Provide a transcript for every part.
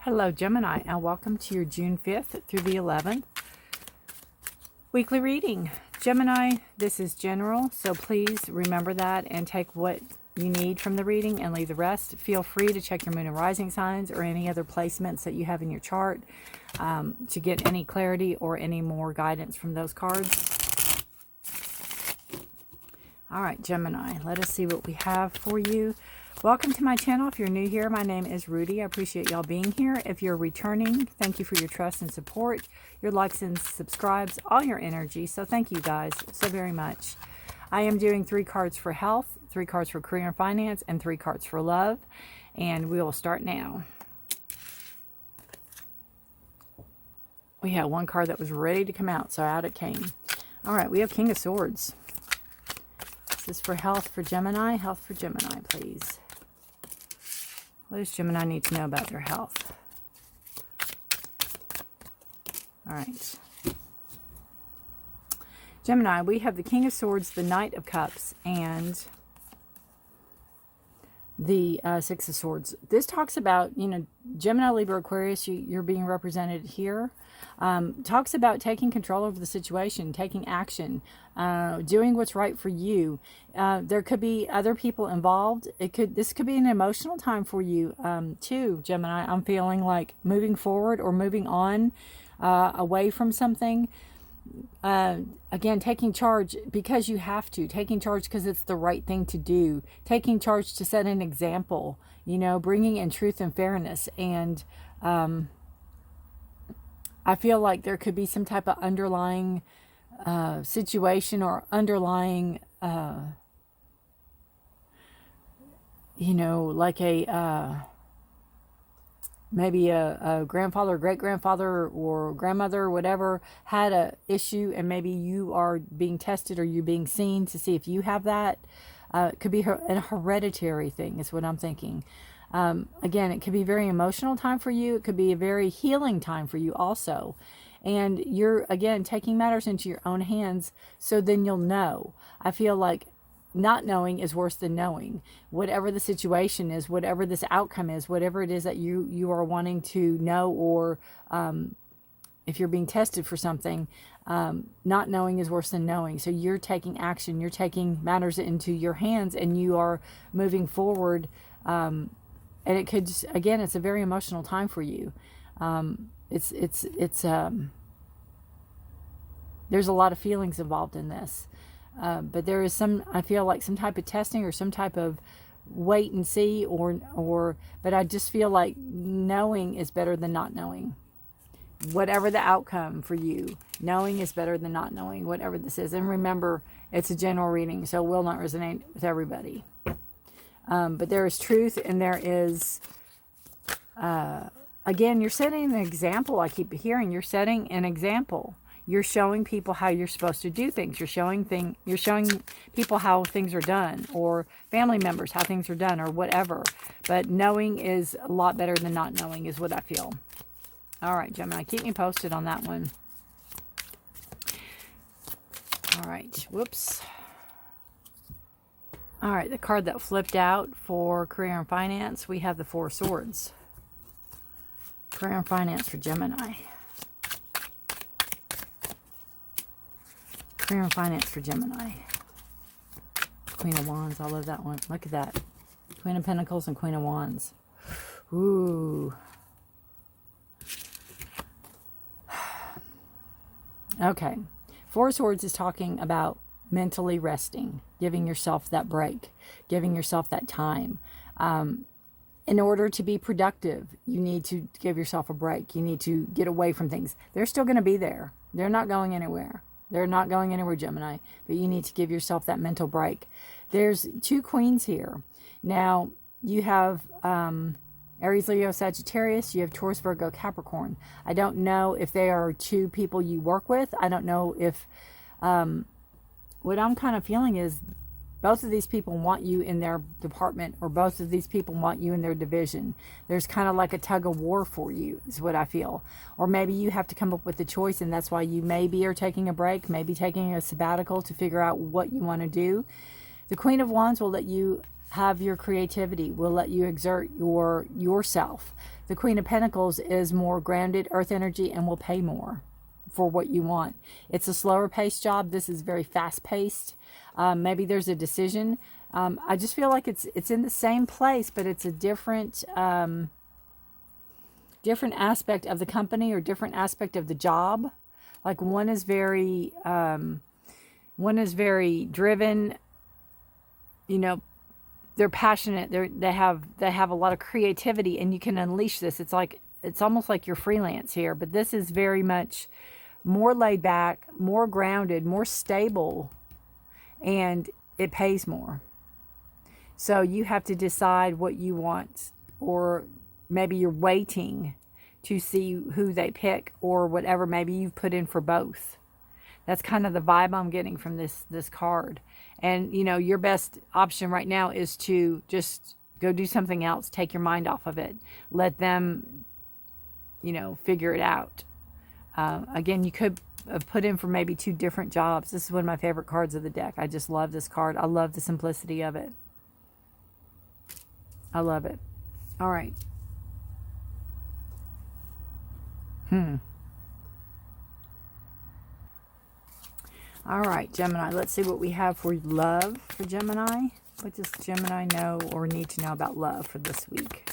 Hello Gemini, and welcome to your June 5th through the 11th weekly reading. Gemini, this is general, so please remember that and take what you need from the reading and leave the rest. Feel free to check your moon and rising signs or any other placements that you have in your chart to get any clarity or any more guidance from those cards. All right, Gemini, let us see what we have for you. Welcome to my channel. If you're new here, my name is Rudi. I appreciate y'all being here. If you're returning, thank you for your trust and support, your likes and subscribes, all your energy. So thank you guys so very much. I am doing 3 cards for health, 3 cards for career and finance, and 3 cards for love. And we will start now. We had 1 card that was ready to come out, so out it came. All right, we have King of Swords. This is for health for Gemini. Health for Gemini, please. What does Gemini need to know about their health? All right. Gemini, we have the King of Swords, the Knight of Cups, and the Six of Swords. This talks about, Gemini, Libra, Aquarius, you're being represented here. Talks about taking control over the situation, taking action, doing what's right for you. There could be other people involved. This could be an emotional time for you too, Gemini. I'm feeling like moving forward or moving on away from something. Again, taking charge because you have to. Taking charge because it's the right thing to do. Taking charge to set an example. Bringing in truth and fairness. And I feel like there could be some type of underlying situation or underlying, like maybe a grandfather, great-grandfather, or grandmother, or whatever, had a issue, and maybe you are being tested or you're being seen to see if you have that. It could be a hereditary thing is what I'm thinking. Again, it could be a very emotional time for you. It could be a very healing time for you also. And you're, again, taking matters into your own hands, so then you'll know. I feel like not knowing is worse than knowing. Whatever the situation is, whatever this outcome is, whatever it is that you are wanting to know, or if you're being tested for something, not knowing is worse than knowing. So you're taking action. You're taking matters into your hands, and you are moving forward. And it could just, again, it's a very emotional time for you. There's a lot of feelings involved in this. But there is I feel like some type of testing or some type of wait and see, but I just feel like knowing is better than not knowing. Whatever the outcome for you, knowing is better than not knowing, whatever this is. And remember, it's a general reading, so it will not resonate with everybody. But there is truth, and there is, again, you're setting an example. I keep hearing you're setting an example. You're showing people how you're supposed to do things. You're showing people how things are done, or family members how things are done, or whatever. But knowing is a lot better than not knowing is what I feel. All right, Gemini, keep me posted on that one. All right, whoops. All right, the card that flipped out for career and finance, we have the Four of Swords. Career and finance for Gemini. Career and finance for Gemini. Queen of Wands, I love that one. Look at that. Queen of Pentacles and Queen of Wands. Ooh. Okay. Four of Swords is talking about mentally resting, giving yourself that break, giving yourself that time. In order to be productive, you need to give yourself a break. You need to get away from things. They're still going to be there. They're not going anywhere. They're not going anywhere, Gemini, but you need to give yourself that mental break. There's 2 queens here. Now, you have Aries, Leo, Sagittarius. You have Taurus, Virgo, Capricorn. I don't know if they are 2 people you work with. I don't know if... what I'm kind of feeling is both of these people want you in their department, or both of these people want you in their division. There's kind of like a tug of war for you is what I feel. Or maybe you have to come up with a choice, and that's why you maybe are taking a break, maybe taking a sabbatical to figure out what you want to do. The Queen of Wands will let you have your creativity, will let you exert yourself. The Queen of Pentacles is more grounded earth energy and will pay more for what you want. It's a slower paced job. This is very fast paced. Maybe there's a decision. I just feel like it's in the same place, but it's a different different aspect of the company or different aspect of the job. Like one is very driven. You know, they're passionate. They have a lot of creativity, and you can unleash this. It's almost like you're freelance here, but this is very much more laid back, more grounded, more stable, and it pays more. So you have to decide what you want, or maybe you're waiting to see who they pick or whatever. Maybe you've put in for both. That's kind of the vibe I'm getting from this card. And, you know, your best option right now is to just go do something else. Take your mind off of it. Let them, you know, figure it out. Again, you could have put in for maybe 2 different jobs. This is one of my favorite cards of the deck. I just love this card. I love the simplicity of it. I love it. All right. All right, Gemini. Let's see what we have for love for Gemini. What does Gemini know or need to know about love for this week?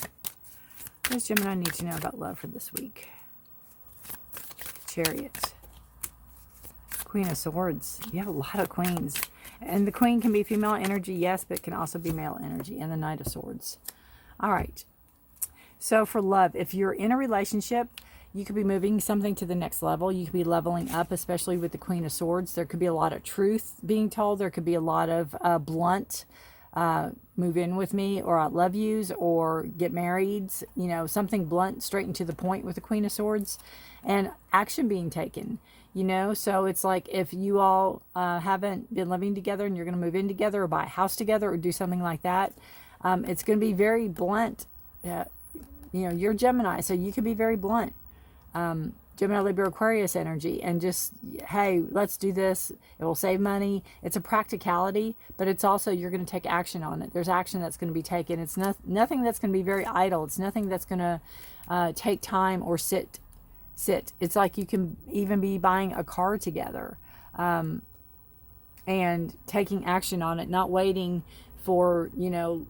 What does Gemini need to know about love for this week? Chariot. Queen of Swords. You have a lot of queens. And the queen can be female energy, yes, but can also be male energy. And the Knight of Swords. All right. So for love, if you're in a relationship, you could be moving something to the next level. You could be leveling up, especially with the Queen of Swords. There could be a lot of truth being told. There could be a lot of blunt, move in with me, or I love yous, or get married. You know, something blunt, straight and to the point with the Queen of Swords. And action being taken. You know, so it's like if you all haven't been living together and you're going to move in together or buy a house together or do something like that, it's going to be very blunt. You know, you're Gemini, so you could be very blunt. Gemini, Libra, Aquarius energy, and just, hey, let's do this. It will save money. It's a practicality, but it's also, you're going to take action on it. There's action that's going to be taken. It's nothing that's going to be very idle. It's nothing that's going to take time or sit. It's like you can even be buying a car together and taking action on it, not waiting for, you know,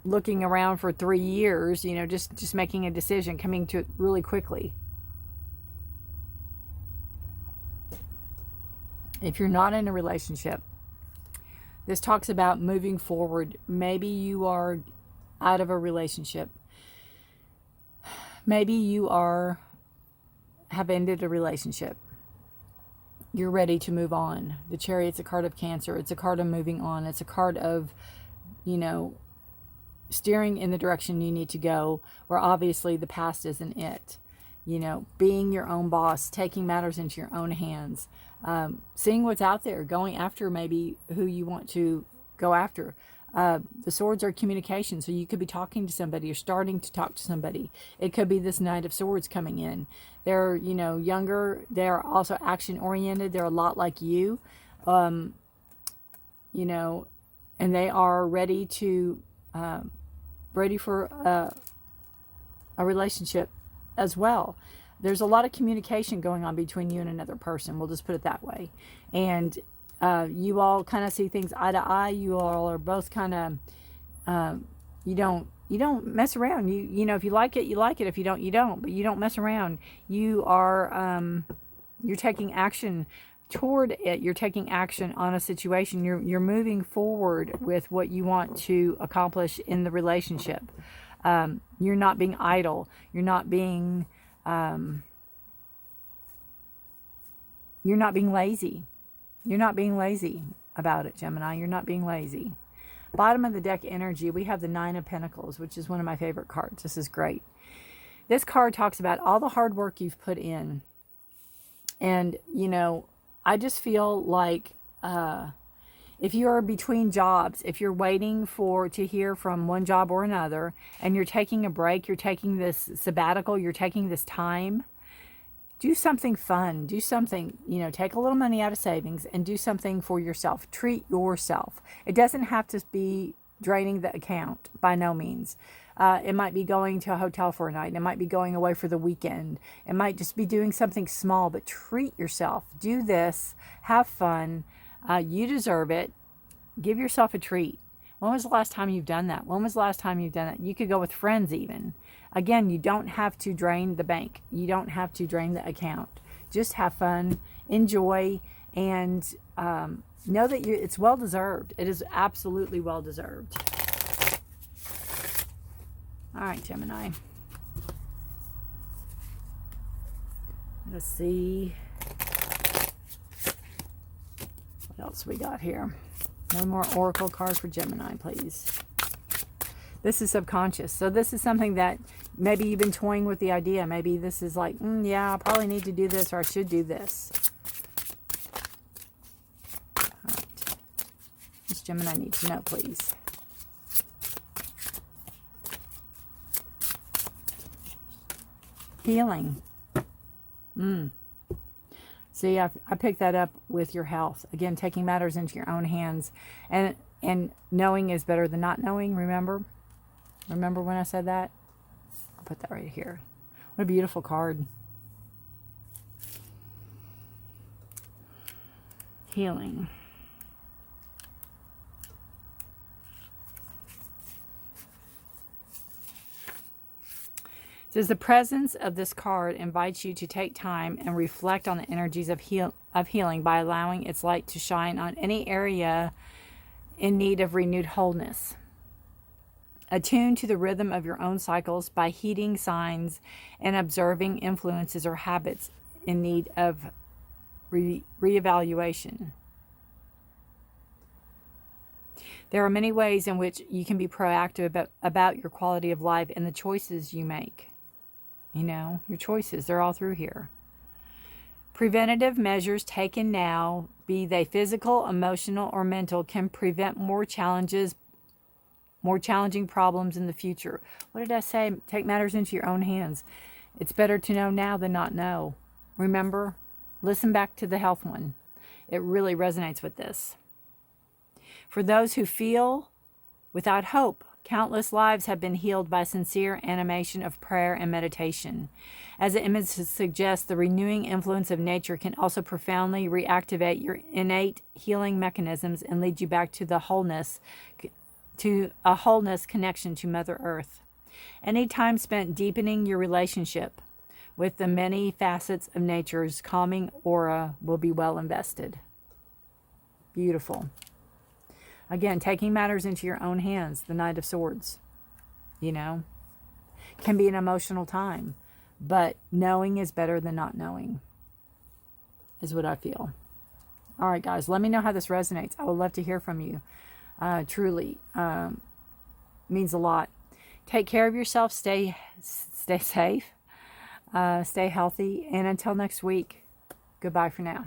looking around for 3 years, you know, just making a decision, coming to it really quickly. If you're not in a relationship, this talks about moving forward. Maybe you are out of a relationship. Maybe you have ended a relationship. You're ready to move on. The Chariot's a card of Cancer. It's a card of moving on. It's a card of, you know, steering in the direction you need to go, where obviously the past isn't it. You know, being your own boss, taking matters into your own hands, seeing what's out there, going after maybe who you want to go after. The swords are communication, so you could be talking to somebody or starting to talk to somebody. It could be this Knight of Swords coming in. They're, you know, younger. They're also action-oriented. They're a lot like you, you know, and they are ready for a relationship as well. There's a lot of communication going on between you and another person. We'll just put it that way. And you all kind of see things eye to eye. You all are both kind of, you don't mess around. You know, if you like it, you like it. If you don't, you don't. But you don't mess around. You are, you're taking action toward it. You're taking action on a situation. You're moving forward with what you want to accomplish in the relationship. You're not being idle. You're not being lazy. You're not being lazy about it, Gemini. You're not being lazy. Bottom of the deck energy, we have the Nine of Pentacles, which is one of my favorite cards. This is great. This card talks about all the hard work you've put in. And, you know, I just feel like if you are between jobs, if you're waiting to hear from one job or another, and you're taking a break, you're taking this sabbatical, you're taking this time, do something fun. Do something, you know, take a little money out of savings and do something for yourself. Treat yourself. It doesn't have to be draining the account, by no means. It might be going to a hotel for a night. It might be going away for the weekend. It might just be doing something small, but treat yourself. Do this. Have fun. You deserve it. Give yourself a treat. When was the last time you've done that? When was the last time you've done it? You could go with friends even. Again, you don't have to drain the bank. You don't have to drain the account. Just have fun, enjoy, and know that it's well deserved. It is absolutely well deserved. All right, Gemini. Let's see what else we got here. One more oracle card for Gemini, please. This is subconscious. So this is something that maybe you've been toying with the idea. Maybe this is like, yeah, I probably need to do this, or I should do this. All right. This Gemini needs to know, please. Healing. See, I picked that up with your health. Again, taking matters into your own hands. And knowing is better than not knowing, remember? Remember when I said that? I'll put that right here. What a beautiful card. Healing. It says the presence of this card invites you to take time and reflect on the energies of healing by allowing its light to shine on any area in need of renewed wholeness. Attune to the rhythm of your own cycles by heeding signs and observing influences or habits in need of reevaluation. There are many ways in which you can be proactive about your quality of life and the choices you make. You know, your choices, they're all through here. Preventative measures taken now, be they physical, emotional, or mental, can prevent more challenging problems in the future. What did I say? Take matters into your own hands. It's better to know now than not know. Remember, listen back to the health one. It really resonates with this. For those who feel without hope, countless lives have been healed by sincere animation of prayer and meditation. As the image suggests, the renewing influence of nature can also profoundly reactivate your innate healing mechanisms and lead you back to a wholeness connection to Mother Earth. Any time spent deepening your relationship with the many facets of nature's calming aura will be well invested. Beautiful. Again, taking matters into your own hands, the Knight of Swords, you know, can be an emotional time, but knowing is better than not knowing, is what I feel. All right, guys, let me know how this resonates. I would love to hear from you. Truly, means a lot. Take care of yourself. Stay safe. Stay healthy. And until next week, goodbye for now.